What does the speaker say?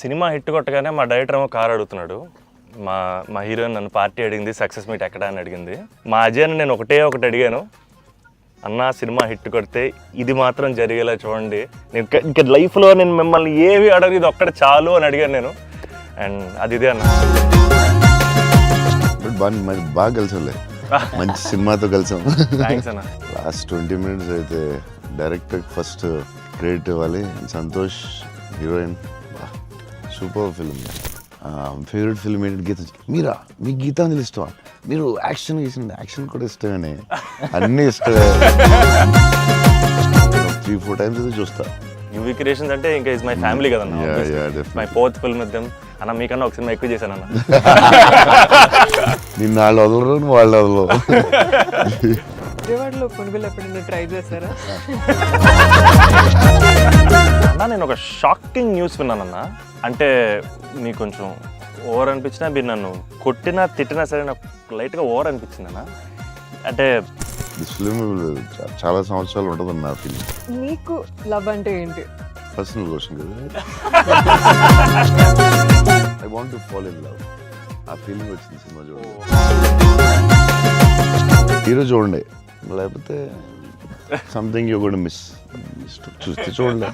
Cinema hit కొట్టగానే మా director ఏమో కార్ అడుగుతున్నాడు. మా మా హీరోయిన్ నన్ను పార్టీ అడిగింది, సక్సెస్ మీట్ ఎక్కడ అని అడిగింది. మా అజయ్ని నేను ఒకటి అడిగాను, అన్న సినిమా హిట్ కొడితే ఇది మాత్రం జరిగేలా చూడండి, నేను ఇంకా లైఫ్లో నేను మిమ్మల్ని ఏవి అడగదు, ఇది ఒక్కటి చాలు అని అడిగాను నేను. అండ్ అది ఇదే అన్న. బాగా కలిసాంలే, మంచి సినిమాతో కలిసాం. థ్యాంక్స్ అన్న. లాస్ట్ 20 minutes అయితే డైరెక్టర్ ఫస్ట్ క్రెడిట్ ఇవ్వాలి. Santosh heroine, super film. Favourite film ఏంటంటే గీత. మీరా, మీకు గీతాంజలి ఇష్టమా? మీరు యాక్షన్ చేసింది, యాక్షన్ కూడా ఇష్టమేనే, అన్నీ ఇష్టమే. 3-4 times అయితే చూస్తా. యూవీ క్రియేషన్స్ అంటే ఇంకా ఇస్ మై ఫ్యామిలీ కదన్న. My 4th film with them. అన్న మీకన్నా ఒక సినిమా ఎక్కువ చేశాను అన్న. నిన్న వాళ్ళు వదలరు, వాళ్ళు వదలరు. విజయవాడలో పునుగులు ఎప్పుడైనా ట్రై చేశారా? అన్న నేను ఒక షాకింగ్ న్యూస్ విన్నానన్న. అంటే మీకు కొంచెం ఓవర్ అనిపించినా, మీరు నన్ను కొట్టినా తిట్టినా సరే నాకు లైట్గా ఓవర్ అనిపించింది అన్న. అంటే ఫిల్మ్ చాలా సంవత్సరాలు ఉంటుంది నా ఫీలింగ్. మీకు లవ్ అంటే ఏంటి? పర్సనల్ క్వశ్చన్ కదా. I want to fall in love. ఆ ఫీలింగ్ వచ్చింది సినిమా చూడండి. హీరో చూడండి, లేకపోతే సంథింగ్ యూ గోనా మిస్. చూస్తే చూడండి.